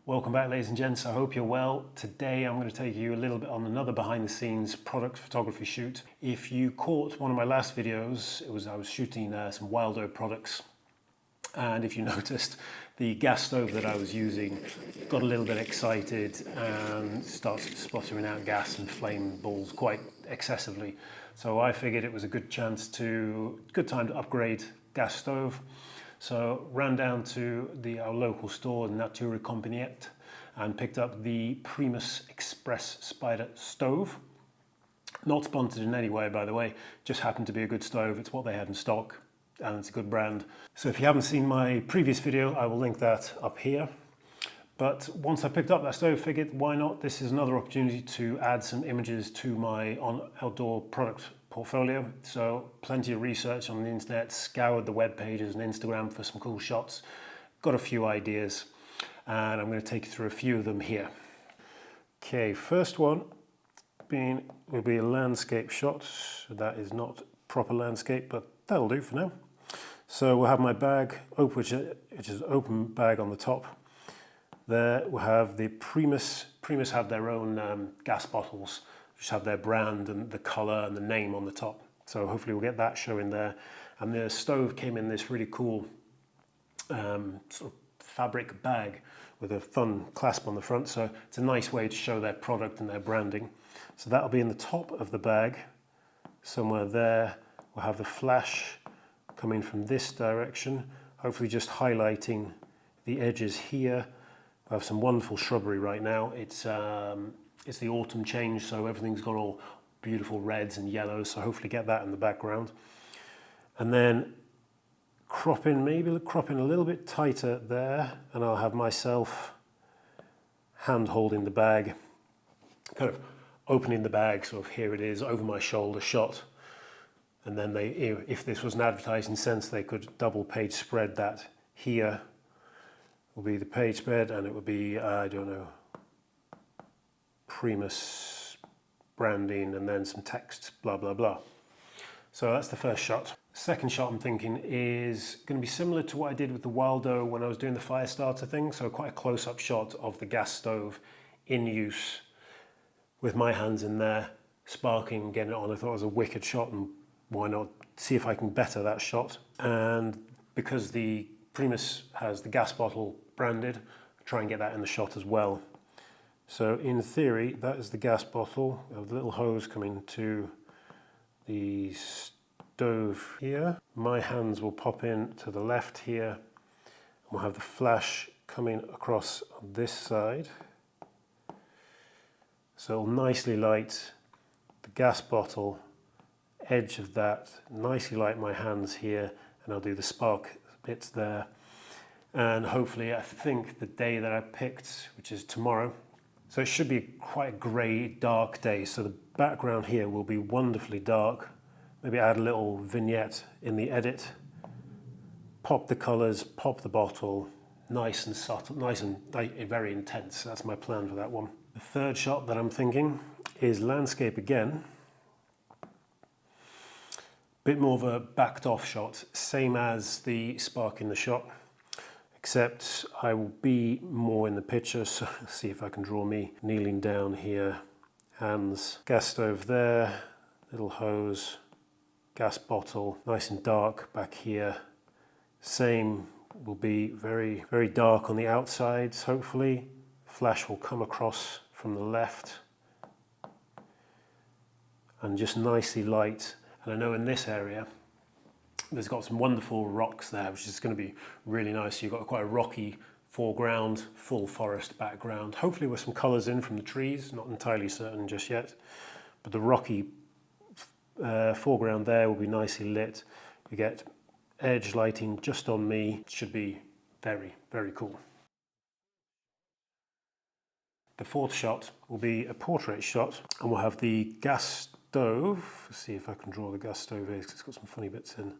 Welcome back, ladies and gents. I hope you're well. Today I'm going to take you a little bit on another behind the scenes product photography shoot. If you caught one of my last videos, I was shooting some Wildo products, and if you noticed, the gas stove that I was using got a little bit excited and started sputtering out gas and flame balls quite excessively. So I figured it was a good time to upgrade gas stove. So ran down to our local store, Natura Compagniette, and picked up the Primus Spider Stove. Not sponsored in any way, by the way, just happened to be a good stove. It's what they had in stock and it's a good brand. So if you haven't seen my previous video, I will link that up here. But once I picked up that stove, figured why not? This is another opportunity to add some images to my outdoor product portfolio. So plenty of research on the internet, scoured the web pages and Instagram for some cool shots. Got a few ideas and I'm going to take you through a few of them here. Okay, first one will be a landscape shot. That is not proper landscape, but that'll do for now. So we'll have my bag, which is an open bag on the top. There we'll have the Primus have their own gas bottles, which have their brand and the colour and the name on the top. So hopefully we'll get that showing there. And the stove came in this really cool sort of fabric bag with a fun clasp on the front. So it's a nice way to show their product and their branding. So that'll be in the top of the bag, somewhere there. We'll have the flash coming from this direction, hopefully just highlighting the edges here. I have some wonderful shrubbery right now. It's the autumn change, so everything's got all beautiful reds and yellows, so hopefully get that in the background. And then maybe crop in a little bit tighter there, and I'll have myself hand holding the bag, kind of opening the bag, sort of here it is, over my shoulder shot. And then if this was an advertising sense, they could double page spread that. Here will be the page spread, and it would be, I don't know, Primus branding and then some text, blah, blah, blah. So that's the first shot. Second shot I'm thinking is going to be similar to what I did with the Wildo when I was doing the fire starter thing. So quite a close-up shot of the gas stove in use with my hands in there, sparking, getting it on. I thought it was a wicked shot, and why not see if I can better that shot. And because the Primus has the gas bottle branded, try and get that in the shot as well. So in theory, that is the gas bottle. We have the little hose coming to the stove here. My hands will pop in to the left here. We'll have the flash coming across on this side. So it'll nicely light the gas bottle, edge of that, nicely light my hands here, and I'll do the spark bits there. And hopefully, I think the day that I picked, which is tomorrow, so it should be quite a grey, dark day. So the background here will be wonderfully dark. Maybe add a little vignette in the edit. Pop the colours, pop the bottle, nice and subtle, nice and very intense. That's my plan for that one. The third shot that I'm thinking is landscape again. Bit more of a backed off shot, same as the spark in the shot, except I will be more in the picture, so see if I can draw me kneeling down here, hands, gas stove there, little hose, gas bottle, nice and dark back here. Same will be very, very dark on the outsides, hopefully. Flash will come across from the left and just nicely light. And I know in this area, there's got some wonderful rocks there, which is going to be really nice. You've got quite a rocky foreground, full forest background, hopefully with some colours in from the trees, not entirely certain just yet. But the rocky foreground there will be nicely lit. You get edge lighting just on me. It should be very, very cool. The fourth shot will be a portrait shot, and we'll have the gas stove. Let's see if I can draw the gas stove here, because it's got some funny bits in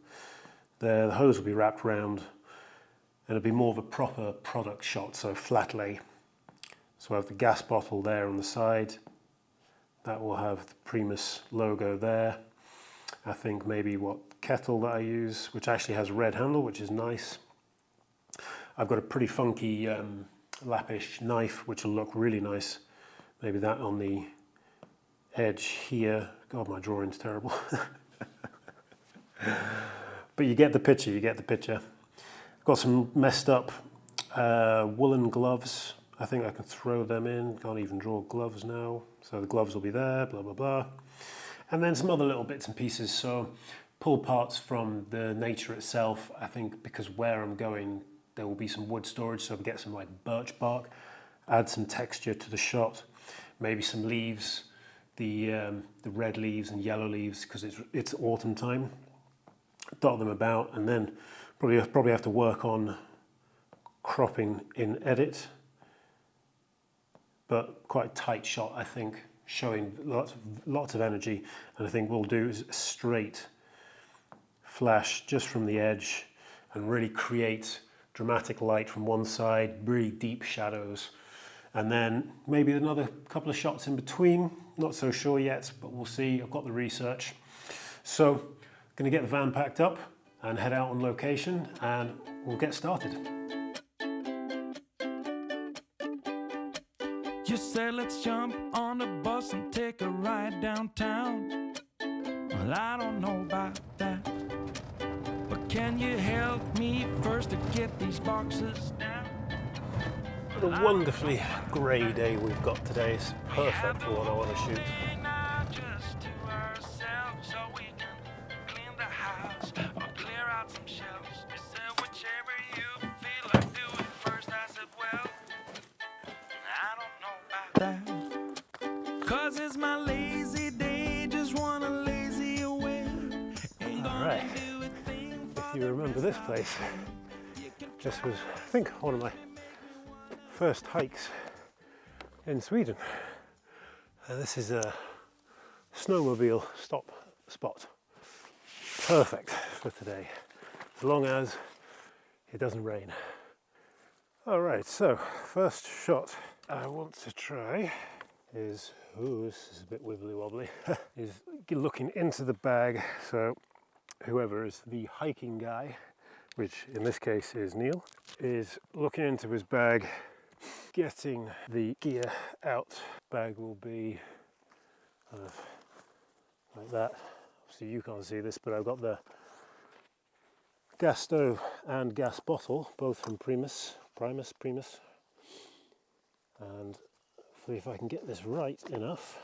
there. The hose will be wrapped round, and it'll be more of a proper product shot, so flat lay. So I have the gas bottle there on the side. That will have the Primus logo there. I think maybe what kettle that I use, which actually has a red handle, which is nice. I've got a pretty funky lappish knife, which will look really nice. Maybe that on the edge here. God, my drawing's terrible. But you get the picture, you get the picture. I've got some messed up woolen gloves. I think I can throw them in. Can't even draw gloves now. So the gloves will be there, blah, blah, blah. And then some other little bits and pieces. So pull parts from the nature itself. I think because where I'm going, there will be some wood storage. So we get some like birch bark, add some texture to the shot. Maybe some leaves, the red leaves and yellow leaves, because it's autumn time. Dot them about, and then probably have to work on cropping in edit, but quite a tight shot, I think, showing lots of energy. And I think we'll do is a straight flash just from the edge and really create dramatic light from one side, really deep shadows, and then maybe another couple of shots in between. Not so sure yet, but we'll see. I've got the research. So going to get the van packed up and head out on location, and we'll get started. You said let's jump on the bus and take a ride downtown. Well, I don't know about that, but can you help me first to get these boxes down? What a wonderfully grey day we've got today. It's perfect for what I want to shoot. Just to ourselves, so we can clean the house or clear out some shelves. You said whichever you feel like doing first. I said, well, I don't know about that, 'cause it's my lazy day, just wanna lazy away. All right, if you remember this place, this was, I think, one of my first hikes in Sweden. This is a snowmobile stop spot. Perfect for today, as long as it doesn't rain. All right, so first shot I want to try is, ooh, this is a bit wibbly wobbly, is looking into the bag. So whoever is the hiking guy, which in this case is Neil, is looking into his bag, getting the gear out. Bag will be kind of like that. Obviously you can't see this, but I've got the gas stove and gas bottle, both from Primus. And hopefully if I can get this right enough,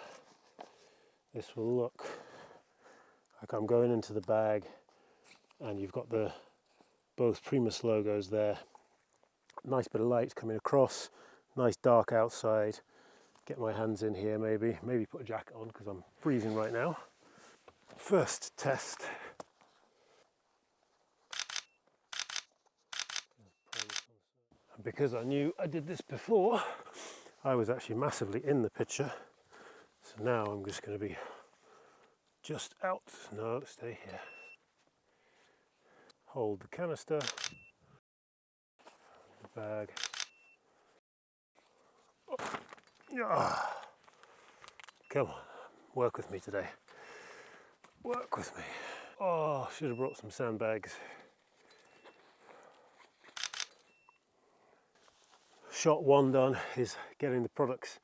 this will look like I'm going into the bag and you've got the both Primus logos there. Nice bit of light coming across, nice dark outside. Get my hands in here, maybe put a jacket on because I'm freezing right now. First test. And because I knew I did this before, I was actually massively in the picture. So now I'm just going to be just out. No, stay here. Hold the canister, the bag. Oh. Come on, work with me today. Work with me. Oh, should have brought some sandbags. Shot one done is getting the products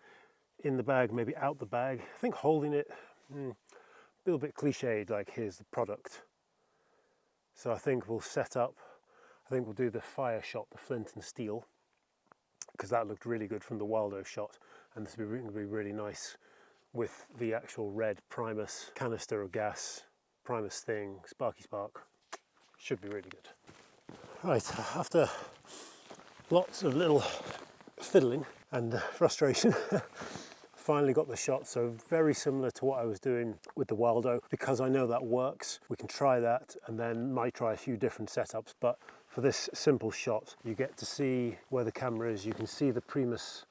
in the bag, maybe out the bag. I think holding it, a little bit cliched, like here's the product. So I think we'll set up, I think we'll do the fire shot, the flint and steel, because that looked really good from the Waldo shot, and this will be really nice with the actual red Primus canister of gas, Primus thing, Sparky Spark. Should be really good. Right, after lots of little fiddling and frustration, finally got the shot. So very similar to what I was doing with the Waldo, because I know that works. We can try that and then might try a few different setups, but for this simple shot, you get to see where the camera is. You can see the Primus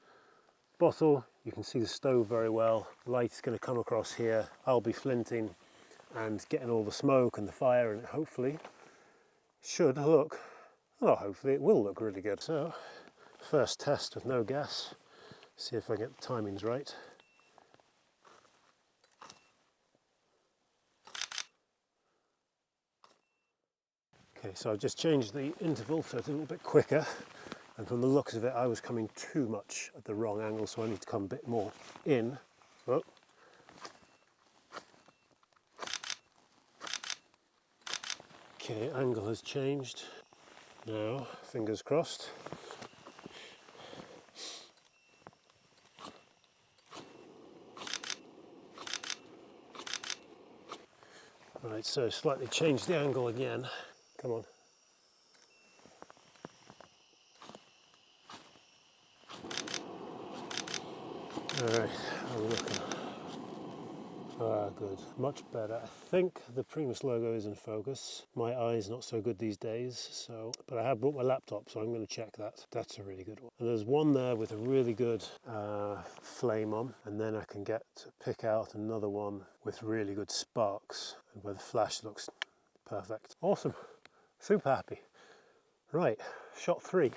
bottle, you can see the stove very well. Light's going to come across here. I'll be flinting and getting all the smoke and the fire, and it hopefully should look, well, hopefully it will look really good. So first test with no gas, see if I get the timings right. Okay, so I've just changed the interval so it's a little bit quicker. And from the looks of it, I was coming too much at the wrong angle, so I need to come a bit more in. Oh. Okay, angle has changed. Now, fingers crossed. Right, so slightly change the angle again. Come on. Alright, I'm looking. Ah, good. Much better. I think the Primus logo is in focus. My eye's not so good these days, but I have brought my laptop, so I'm going to check that. That's a really good one. And there's one there with a really good flame on, and then I can pick out another one with really good sparks, and where the flash looks perfect. Awesome. Super happy. Right, shot 3.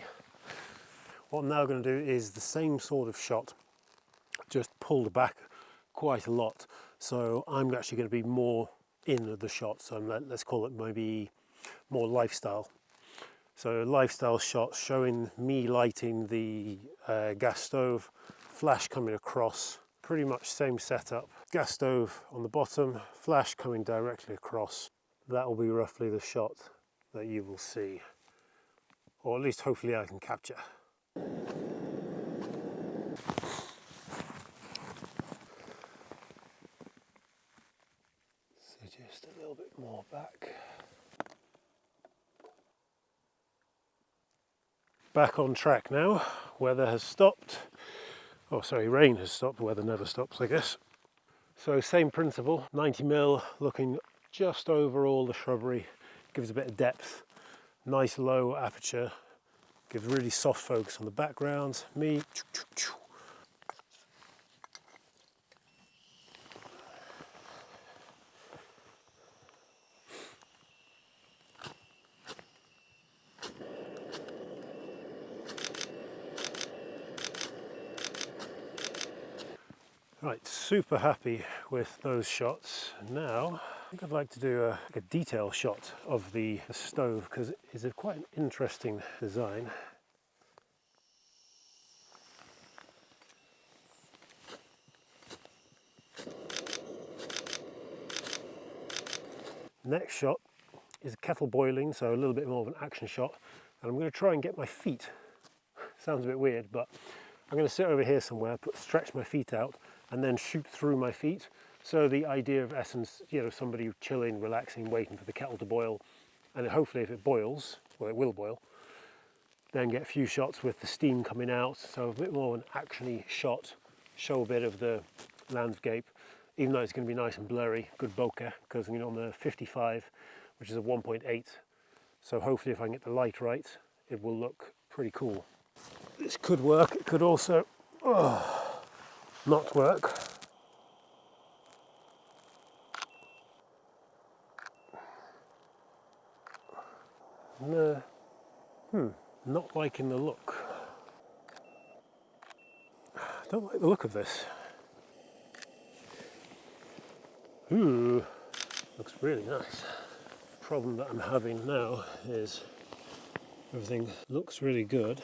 What I'm now going to do is the same sort of shot, just pulled back quite a lot. So I'm actually going to be more in the shot. So let's call it maybe more lifestyle. So lifestyle shot showing me lighting the gas stove, flash coming across, pretty much same setup. Gas stove on the bottom, flash coming directly across. That will be roughly the shot that you will see, or at least hopefully I can capture. Just a little bit more back. Back on track now. Weather has stopped. Oh, sorry, rain has stopped. Weather never stops, I guess. So same principle. 90mm, looking just over all the shrubbery. Gives a bit of depth. Nice low aperture. Gives really soft focus on the background. Me. Right, super happy with those shots. Now, I think I'd like to do a detail shot of the stove, because it's quite an interesting design. Next shot is a kettle boiling, so a little bit more of an action shot. And I'm going to try and get my feet. Sounds a bit weird, but I'm going to sit over here somewhere, stretch my feet out, and then shoot through my feet. So the idea of essence, somebody chilling, relaxing, waiting for the kettle to boil, and hopefully if it boils, well it will boil, then get a few shots with the steam coming out. So a bit more of an actiony shot, show a bit of the landscape, even though it's going to be nice and blurry, good bokeh, because I'm on the 55, which is a 1.8. So hopefully if I can get the light right, it will look pretty cool. This could work, it could also not work. No, not liking the look. I don't like the look of this. Ooh, looks really nice. Problem that I'm having now is everything looks really good,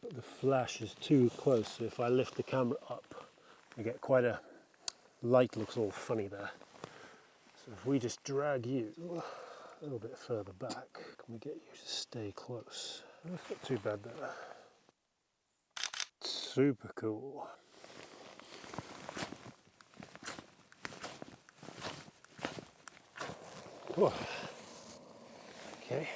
but the flash is too close, so if I lift the camera up, I get quite a light, looks all funny there. So if we just drag you a little bit further back, can we get you to stay close? That's not too bad there. Super cool. Whoa. Okay.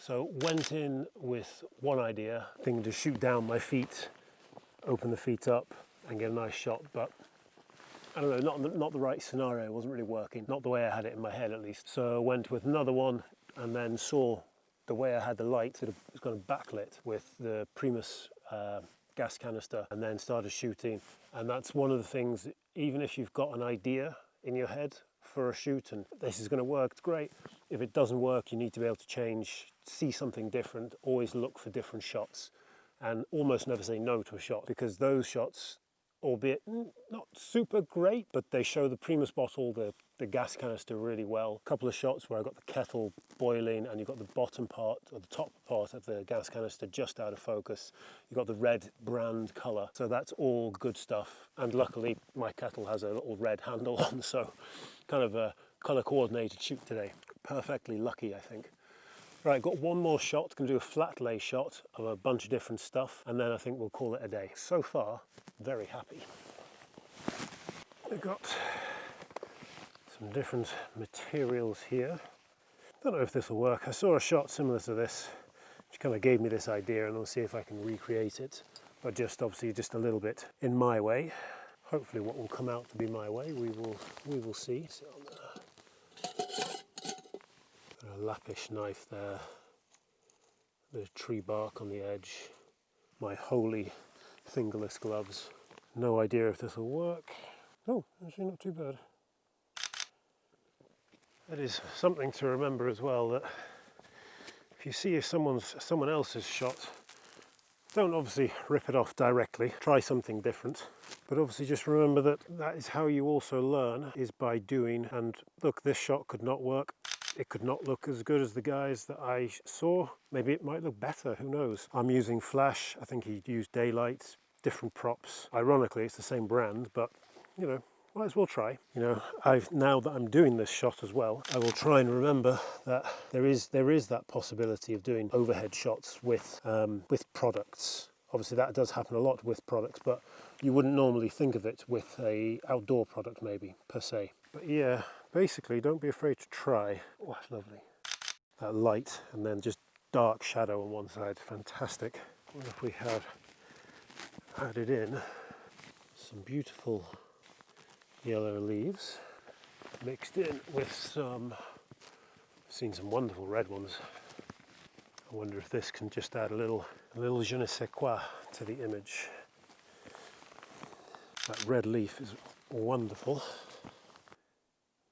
So went in with one idea, thinking to shoot down my feet, open the feet up and get a nice shot, but I don't know, not the right scenario. It wasn't really working, not the way I had it in my head at least. So I went with another one and then saw the way I had the light, it was kind of backlit with the Primus gas canister, and then started shooting. And that's one of the things, even if you've got an idea in your head for a shoot and this is going to work, it's great. If it doesn't work, you need to be able to change, see something different, always look for different shots, and almost never say no to a shot, because those shots albeit not super great, but they show the Primus bottle, the gas canister really well. A couple of shots where I got the kettle boiling and you've got the bottom part or the top part of the gas canister just out of focus. You've got the red brand colour, so that's all good stuff. And luckily my kettle has a little red handle on, so kind of a colour coordinated shoot today. Perfectly lucky, I think. Right, got one more shot, going to do a flat lay shot of a bunch of different stuff, and then I think we'll call it a day. So far, very happy. We've got some different materials here. Don't know if this will work. I saw a shot similar to this, which kind of gave me this idea, and I'll see if I can recreate it, but just obviously just a little bit in my way. Hopefully what will come out to be my way, we will see. So a lappish knife there, a bit of tree bark on the edge, my holy fingerless gloves. No idea if this will work. Oh, actually not too bad. That is something to remember as well, that if you see someone else's shot, don't obviously rip it off directly, try something different, but obviously just remember that that is how you also learn, is by doing. And look, this shot could not work. It could not look as good as the guys that I saw. Maybe it might look better, who knows. I'm using flash, I think he used daylight, different props. Ironically, it's the same brand, but you know, might as well try. You know, now that I'm doing this shot as well, I will try and remember that there is that possibility of doing overhead shots with products. Obviously that does happen a lot with products, but you wouldn't normally think of it with a outdoor product maybe, per se. But yeah, basically don't be afraid to try. Oh, that's lovely. That light and then just dark shadow on one side, fantastic. What if we had added in some beautiful yellow leaves mixed in with some, I've seen some wonderful red ones. I wonder if this can just add a little je ne sais quoi to the image. That red leaf is wonderful.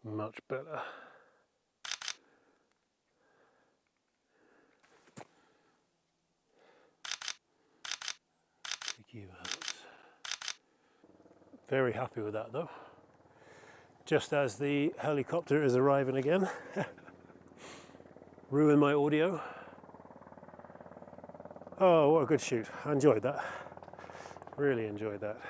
Much better. Very happy with that though. Just as the helicopter is arriving again. Ruin my audio. Oh, what a good shoot. I enjoyed that. Really enjoyed that.